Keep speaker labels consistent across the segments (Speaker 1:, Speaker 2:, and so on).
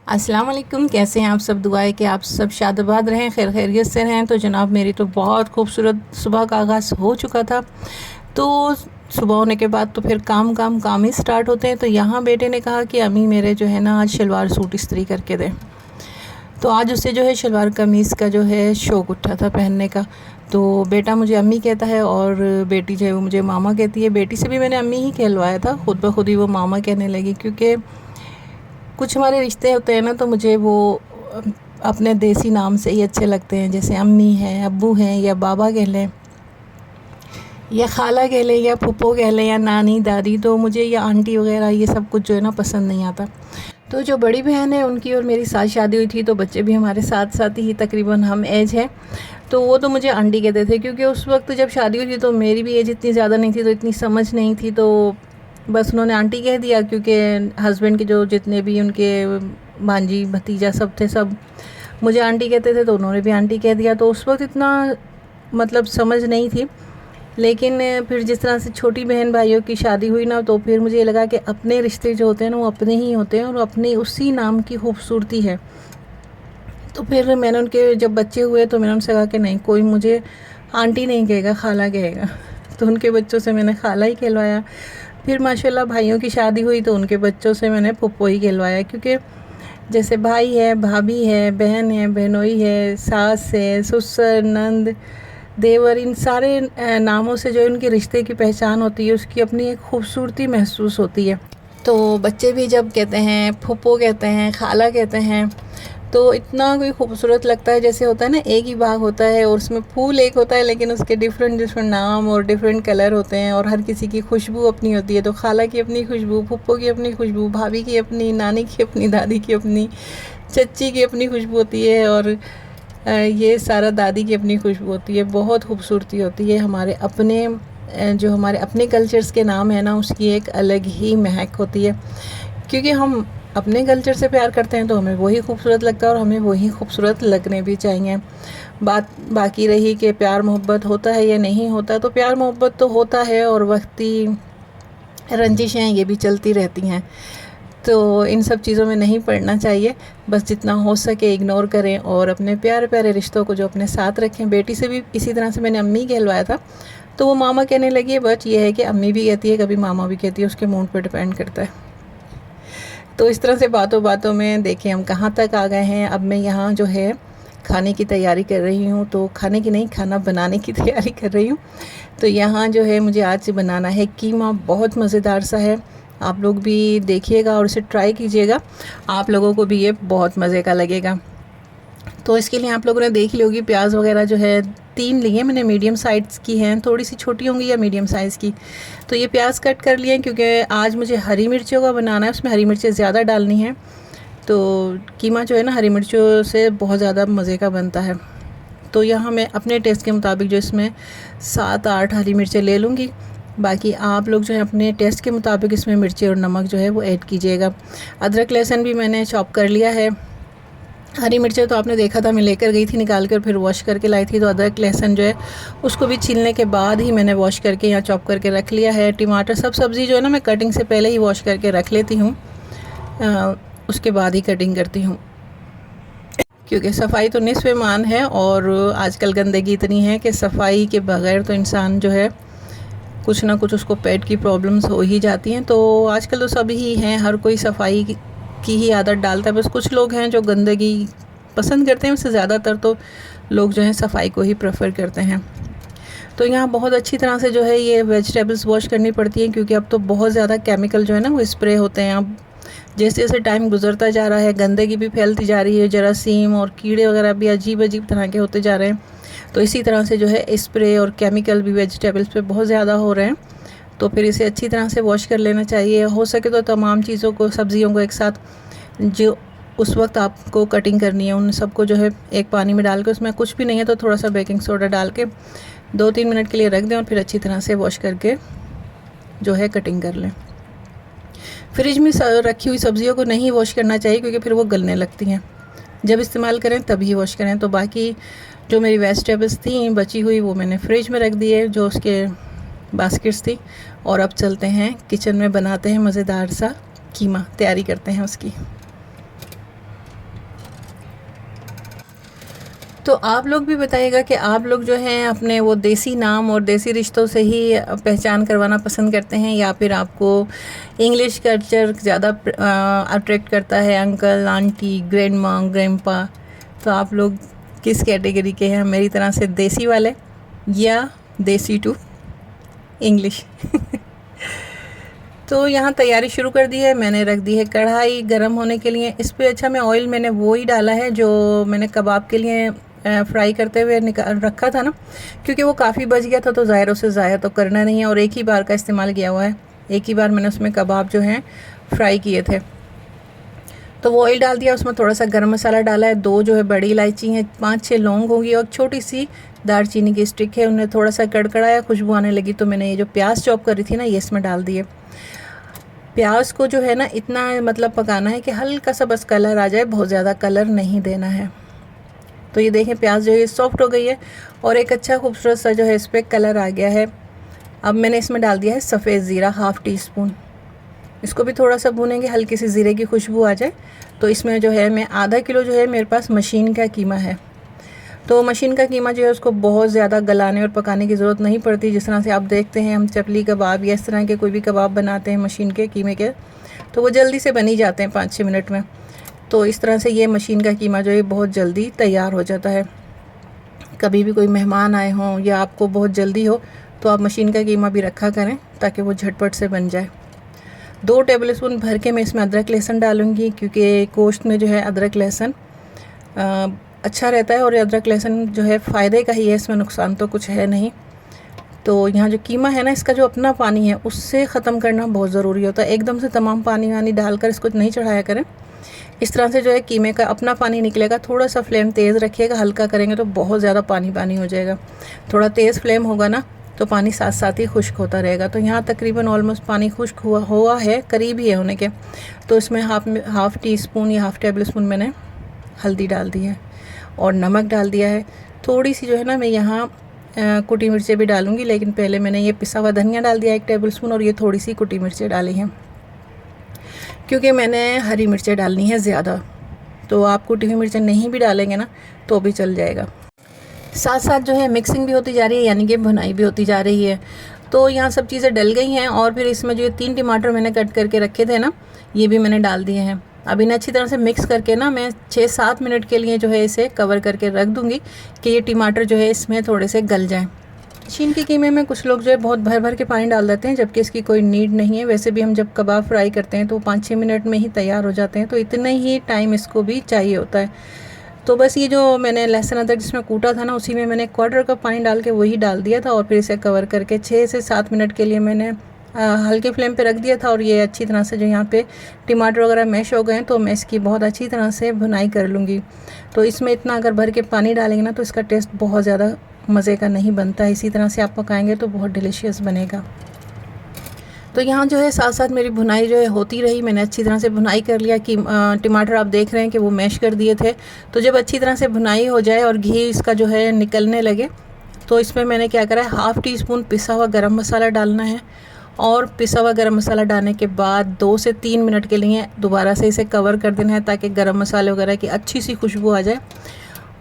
Speaker 1: अस्सलाम वालेकुम। कैसे हैं आप सब? दुआ है कि आप सब शादाबाद रहें, खैर खैरियत से रहें। तो जनाब मेरी तो बहुत खूबसूरत सुबह का आगाज़ हो चुका था। तो सुबह होने के बाद तो फिर काम ही स्टार्ट होते हैं। तो यहाँ बेटे ने कहा कि अम्मी मेरे जो है ना आज शलवार सूट इस्त्री करके दें। तो आज उससे जो है शलवार कमीज़ का जो है शौक़ उठा था पहनने का। तो बेटा मुझे अम्मी कहता है और बेटी जो है वो मुझे मामा कहती है। बेटी से भी मैंने अम्मी ही कहलवाया था, ख़ुद ब खुद ही वो मामा कहने लगी, क्योंकि कुछ हमारे रिश्ते होते हैं ना तो मुझे वो अपने देसी नाम से ही अच्छे लगते हैं। जैसे अम्मी हैं, अब्बू हैं, या बाबा कह लें, या खाला कह लें, या फूफो कह लें, या नानी दादी। तो मुझे या आंटी वगैरह ये सब कुछ जो है ना पसंद नहीं आता। तो जो बड़ी बहन है उनकी और मेरी साथ शादी हुई थी, तो बच्चे भी हमारे साथ साथ ही तकरीबन हम एज है। तो वो तो मुझे आंटी कहते थे, क्योंकि उस वक्त जब शादी हुई थी तो मेरी भी एज इतनी ज़्यादा नहीं थी, तो इतनी समझ नहीं थी, तो बस उन्होंने आंटी कह दिया। क्योंकि हस्बैंड के जो जितने भी उनके भांजी भतीजा सब थे, सब मुझे आंटी कहते थे, तो उन्होंने भी आंटी कह दिया। तो उस वक्त इतना मतलब समझ नहीं थी। लेकिन फिर जिस तरह से छोटी बहन भाइयों की शादी हुई ना, तो फिर मुझे ये लगा कि अपने रिश्ते जो होते हैं ना वो अपने ही होते हैं, और अपने उसी नाम की खूबसूरती है। तो फिर मैंने उनके जब बच्चे हुए तो मैंने उनसे कहा कि नहीं, कोई मुझे आंटी नहीं कहेगा, खाला कहेगा। तो उनके बच्चों से मैंने खाला ही कहलवाया। फिर माशाल्लाह भाइयों की शादी हुई तो उनके बच्चों से मैंने फुप्पो ही कहलवाया, क्योंकि जैसे भाई है, भाभी है, बहन है, बहनोई है, सास है, ससुर, नंद, देवर, इन सारे नामों से जो उनके रिश्ते की पहचान होती है, उसकी अपनी एक खूबसूरती महसूस होती है। तो बच्चे भी जब कहते हैं फुप्पो कहते हैं, खाला कहते हैं, तो इतना कोई खूबसूरत लगता है। जैसे होता है ना, एक ही बाग होता है और उसमें फूल एक होता है, लेकिन उसके डिफरेंट डिफरेंट नाम और डिफरेंट कलर होते हैं, और हर किसी की खुशबू अपनी होती है। तो खाला की अपनी खुशबू, फुप्पो की अपनी खुशबू, भाभी की अपनी, नानी की अपनी, दादी की अपनी, चच्ची की अपनी खुशबू होती है, और ये सारा दादी की अपनी खुशबू होती है। बहुत खूबसूरती होती है। हमारे अपने जो हमारे अपने कल्चर्स के नाम है ना, उसकी एक अलग ही महक होती है। क्योंकि हम अपने कल्चर से प्यार करते हैं तो हमें वही खूबसूरत लगता है, और हमें वही खूबसूरत लगने भी चाहिए। बात बाकी रही कि प्यार मोहब्बत होता है या नहीं होता, तो प्यार मोहब्बत तो होता है, और वक्ती रंजिशें ये भी चलती रहती हैं। तो इन सब चीज़ों में नहीं पड़ना चाहिए। बस जितना हो सके इग्नोर करें, और अपने प्यारे प्यारे रिश्तों को जो अपने साथ रखें। बेटी से भी इसी तरह से मैंने अम्मी कहलवाया था, तो वो मामा कहने लगी है। बट ये है कि अम्मी भी कहती है, कभी मामा भी कहती है, उसके मूड पर डिपेंड करता है। तो इस तरह से बातों बातों में देखिए हम कहाँ तक आ गए हैं। अब मैं यहाँ जो है खाने की तैयारी कर रही हूँ, तो खाने की नहीं, खाना बनाने की तैयारी कर रही हूँ। तो यहाँ जो है मुझे आज से बनाना है कीमा। बहुत मज़ेदार सा है, आप लोग भी देखिएगा और इसे ट्राई कीजिएगा, आप लोगों को भी ये बहुत मज़े का लगेगा। तो इसके लिए आप लोगों ने देख ली होगी, प्याज वगैरह जो है 3 लिए मैंने, मीडियम साइज़ की हैं, थोड़ी सी छोटी होंगी या मीडियम साइज़ की। तो ये प्याज कट कर लिए, क्योंकि आज मुझे हरी मिर्चों का बनाना है, उसमें हरी मिर्चें ज़्यादा डालनी हैं। तो कीमा जो है ना हरी मिर्चों से बहुत ज़्यादा मज़े का बनता है। तो यहाँ मैं अपने टेस्ट के मुताबिक जो इसमें 7-8 हरी मिर्चें ले लूँगी। बाकी आप लोग जो है अपने टेस्ट के मुताबिक इसमें मिर्ची और नमक जो है वो ऐड कीजिएगा। अदरक लहसुन भी मैंने चॉप कर लिया है। हरी मिर्चें तो आपने देखा था मैं लेकर गई थी निकाल कर, फिर वॉश करके लाई थी। तो अदरक लहसुन जो है उसको भी छीलने के बाद ही मैंने वॉश करके यहाँ चॉप करके रख लिया है। टमाटर सब सब्ज़ी जो है ना मैं कटिंग से पहले ही वॉश करके रख लेती हूँ, उसके बाद ही कटिंग करती हूँ, क्योंकि सफाई तो निस्फ़ ईमान है। और आजकल गंदगी इतनी है कि सफाई के बगैर तो इंसान जो है कुछ ना कुछ उसको पेट की प्रॉब्लम्स हो ही जाती हैं। तो आजकल तो सभी ही हैं, हर कोई सफाई की ही आदत डालता है। बस कुछ लोग हैं जो गंदगी पसंद करते हैं, वैसे ज़्यादातर तो लोग जो हैं सफाई को ही प्रेफर करते हैं। तो यहाँ बहुत अच्छी तरह से जो है ये वेजिटेबल्स वॉश करनी पड़ती हैं, क्योंकि अब तो बहुत ज़्यादा केमिकल जो है ना वो स्प्रे होते हैं। अब जैसे जैसे टाइम गुजरता जा रहा है गंदगी भी फैलती जा रही है, जरासीम और कीड़े वगैरह भी अजीब अजीब तरह के होते जा रहे हैं। तो इसी तरह से जो है स्प्रे और केमिकल भी वेजिटेबल्स पे बहुत ज़्यादा हो रहे हैं। तो फिर इसे अच्छी तरह से वॉश कर लेना चाहिए। हो सके तो तमाम चीज़ों को, सब्जियों को एक साथ जो उस वक्त आपको कटिंग करनी है उन सबको जो है एक पानी में डाल के, उसमें कुछ भी नहीं है तो थोड़ा सा बेकिंग सोडा डाल के 2-3 मिनट के लिए रख दें, और फिर अच्छी तरह से वॉश करके जो है कटिंग कर लें। फ्रिज में रखी हुई सब्जियों को नहीं वॉश करना चाहिए, क्योंकि फिर वो गलने लगती हैं। जब इस्तेमाल करें तभी वॉश करें। तो बाकी जो मेरी वेजिटेबल्स थी बची हुई वो मैंने फ्रिज में रख दी है, जो उसके बास्केट्स थी। और अब चलते हैं किचन में, बनाते हैं मज़ेदार सा कीमा, तैयारी करते हैं उसकी। तो आप लोग भी बताइएगा कि आप लोग जो हैं अपने वो देसी नाम और देसी रिश्तों से ही पहचान करवाना पसंद करते हैं, या फिर आपको इंग्लिश कल्चर ज़्यादा अट्रैक्ट करता है, अंकल आंटी ग्रैंड माँ ग्रैंडपा। तो आप लोग किस कैटेगरी के हैं, मेरी तरह से देसी वाले या देसी टू इंग्लिश? तो यहाँ तैयारी शुरू कर दी है, मैंने रख दी है कढ़ाई गर्म होने के लिए। इस पे अच्छा मैं ऑयल मैंने वो ही डाला है जो मैंने कबाब के लिए फ्राई करते हुए निकाल रखा था ना, क्योंकि वो काफ़ी बच गया था, तो ज़ाहिर उसे ज़ाया तो करना नहीं है, और एक ही बार का इस्तेमाल किया हुआ है। एक ही बार मैंने उसमें कबाब जो हैं फ्राई किए थे। तो वो ऑयल डाल दिया, उसमें थोड़ा सा गर्म मसाला डाला है, 2 जो है बड़ी इलायची हैं, 5-6 लौंग होगी और छोटी सी दालचीनी की स्टिक है। उन्हें थोड़ा सा कड़कड़ाया, खुशबू आने लगी, तो मैंने ये जो प्याज चॉप करी थी ना ये इसमें डाल दिए। प्याज को जो है ना इतना मतलब पकाना है कि हल्का सा बस कलर आ जाए, बहुत ज़्यादा कलर नहीं देना है। तो ये देखें प्याज जो है सॉफ्ट हो गई है और एक अच्छा खूबसूरत सा जो है इस पर कलर आ गया है। अब मैंने इसमें डाल दिया है सफ़ेद ज़ीरा, 1/2 टीस्पून। इसको भी थोड़ा सा भूनेंगे, हल्की सी ज़ीरे की खुशबू आ जाए। तो इसमें जो है मैं आधा किलो जो है मेरे पास मशीन का कीमा है। तो मशीन का कीमा जो है उसको बहुत ज़्यादा गलाने और पकाने की ज़रूरत नहीं पड़ती। जिस तरह से आप देखते हैं हम चपली कबाब या इस तरह के कोई भी कबाब बनाते हैं मशीन के कीमे के, तो वो जल्दी से बन ही जाते हैं 5-6 मिनट में। तो इस तरह से ये मशीन का कीमा जो है बहुत जल्दी तैयार हो जाता है। कभी भी कोई मेहमान आए हों या आपको बहुत जल्दी हो तो आप मशीन का कीमा भी रखा करें ताकि वो झटपट से बन जाए। 2 टेबलस्पून भर के मैं इसमें अदरक लहसुन डालूँगी, क्योंकि गोश्त में जो है अदरक लहसुन अच्छा रहता है, और अदरक लहसुन जो है फ़ायदे का ही है, इसमें नुकसान तो कुछ है नहीं। तो यहाँ जो कीमा है ना इसका जो अपना पानी है उससे ख़त्म करना बहुत ज़रूरी होता है। एकदम से तमाम पानी वानी डालकर इसको नहीं चढ़ाया करें। इस तरह से जो है कीमे का अपना पानी निकलेगा। थोड़ा सा फ्लेम तेज़ रखिएगा, हल्का करेंगे तो बहुत ज़्यादा पानी पानी हो जाएगा। थोड़ा तेज़ फ्लेम होगा ना तो पानी साथ साथ ही खुश्क होता रहेगा। तो यहाँ तकरीबन ऑलमोस्ट पानी खुश्क हुआ है, करीब ही है होने के। तो इसमें हाफ़ टीस्पून या 1/2 टेबलस्पून मैंने हल्दी डाल दी है और नमक डाल दिया है। थोड़ी सी जो है ना मैं यहाँ कुटी मिर्चें भी डालूँगी, लेकिन पहले मैंने ये पिसा हुआ धनिया डाल दिया 1 टेबलस्पून, और ये थोड़ी सी कुटी मिर्चें डाली हैं क्योंकि मैंने हरी मिर्चें डालनी है ज़्यादा। तो आप कुटी हुई मिर्चें नहीं भी डालेंगे ना तो भी चल जाएगा। साथ साथ जो है मिक्सिंग भी होती जा रही है, यानी कि भुनाई भी होती जा रही है। तो यहाँ सब चीज़ें डल गई हैं, और फिर इसमें जो 3 टमाटर मैंने कट करके रखे थे ना ये भी मैंने डाल दिए हैं। अब इन्हें अच्छी तरह से मिक्स करके ना मैं 6-7 मिनट के लिए जो है इसे कवर करके रख दूँगी कि ये टमाटर जो है इसमें थोड़े से गल जाएँ। मशीन के कीमे में कुछ लोग जो है बहुत भर भर के पानी डाल देते हैं, जबकि इसकी कोई नीड नहीं है। वैसे भी हम जब कबाब फ्राई करते हैं तो 5-6 मिनट में ही तैयार हो जाते हैं, तो इतना ही टाइम इसको भी चाहिए होता है। तो बस ये जो मैंने लहसुन अदरक जिसमें कूटा था ना उसी में मैंने 1/4 कप पानी डाल के वही डाल दिया था, और फिर इसे कवर करके 6 से 7 मिनट के लिए मैंने हल्के फ्लेम पे रख दिया था। और ये अच्छी तरह से जो यहाँ पे टमाटर वगैरह मैश हो गए हैं तो मैं इसकी बहुत अच्छी तरह से भुनाई कर लूँगी। तो इसमें इतना अगर भर के पानी डालेंगे ना तो इसका टेस्ट बहुत ज़्यादा मज़े का नहीं बनता। इसी तरह से आप पकाएंगे तो बहुत डिलीशियस बनेगा। तो यहाँ जो है साथ साथ मेरी भुनाई जो है होती रही। मैंने अच्छी तरह से भुनाई कर लिया कि टमाटर आप देख रहे हैं कि वो मैश कर दिए थे। तो जब अच्छी तरह से भुनाई हो जाए और घी इसका जो है निकलने लगे तो इसमें मैंने क्या करा है 1/2 टीस्पून पिसा हुआ गरम मसाला डालना है, और पिसा हुआ गरम मसाला डालने के बाद 2 से 3 मिनट के लिए दोबारा से इसे कवर कर देना है ताकि गरम मसाले वगैरह की अच्छी सी खुशबू आ जाए।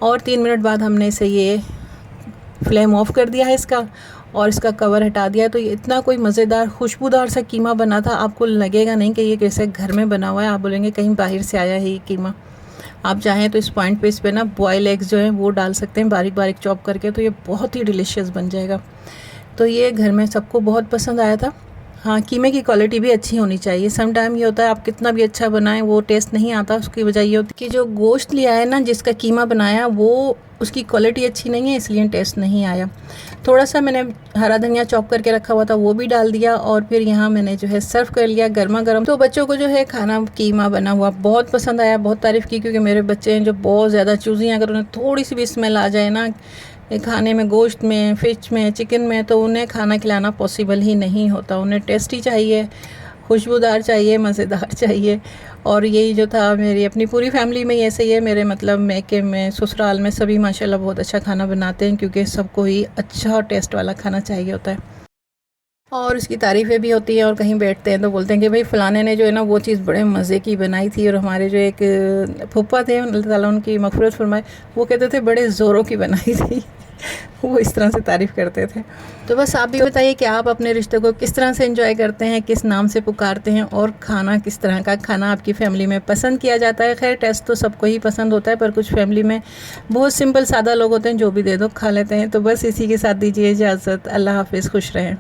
Speaker 1: और 3 मिनट बाद हमने इसे ये फ्लेम ऑफ कर दिया है इसका, और इसका कवर हटा दिया। तो ये इतना कोई मज़ेदार खुशबूदार सा कीमा बना था, आपको लगेगा नहीं कि ये कैसे घर में बना हुआ है, आप बोलेंगे कहीं बाहर से आया है ये कीमा। आप चाहें तो इस पॉइंट पे इस पे ना बॉयल एग्स जो हैं वो डाल सकते हैं बारीक बारीक चॉप करके, तो ये बहुत ही डिलीशियस बन जाएगा। तो ये घर में सबको बहुत पसंद आया था। हाँ, कीमे की क्वालिटी भी अच्छी होनी चाहिए। सम टाइम ये होता है आप कितना भी अच्छा बनाएं वो टेस्ट नहीं आता। उसकी वजह ये होती है कि जो गोश्त लिया है ना जिसका कीमा बनाया वो उसकी क्वालिटी अच्छी नहीं है, इसलिए टेस्ट नहीं आया। थोड़ा सा मैंने हरा धनिया चॉप करके रखा हुआ था वो भी डाल दिया, और फिर यहाँ मैंने जो है सर्व कर लिया गर्मा गर्म। तो बच्चों को जो है खाना कीमा बना हुआ बहुत पसंद आया, बहुत तारीफ़ की, क्योंकि मेरे बच्चे हैं जो बहुत ज़्यादा चूज़ी हैं। अगर उन्हें थोड़ी सी भी स्मेल आ जाए ना खाने में, गोश्त में, फ़िश में, चिकन में, तो उन्हें खाना खिलाना पॉसिबल ही नहीं होता। उन्हें टेस्टी चाहिए, खुशबूदार चाहिए, मज़ेदार चाहिए। और यही जो था मेरी अपनी पूरी फैमिली में ऐसे ही है। मेरे मतलब मैके में, ससुराल में सभी माशाल्लाह बहुत अच्छा खाना बनाते हैं, क्योंकि सबको ही अच्छा टेस्ट वाला खाना चाहिए होता है। और उसकी तारीफ़ें भी होती हैं, और कहीं बैठते हैं तो बोलते हैं कि भाई फ़लाने ने जो है ना वो चीज़ बड़े मज़े की बनाई थी, और हमारे जो एक फूफा थे, अल्लाह ताला उनकी मग़फ़िरत फ़रमाए, वो कहते थे बड़े ज़ोरों की बनाई थी। वो इस तरह से तारीफ़ करते थे। तो बस आप भी बताइए कि आप अपने रिश्ते को किस तरह से एंजॉय करते हैं, किस नाम से पुकारते हैं, और खाना किस तरह का खाना आपकी फ़ैमिली में पसंद किया जाता है। खैर टेस्ट तो सबको ही पसंद होता है, पर कुछ फ़ैमिली में बहुत सिंपल सादा लोग होते हैं, जो भी दे दो खा लेते हैं। तो बस इसी के साथ दीजिए इजाज़त। अल्लाह हाफ़िज़, खुश रहें।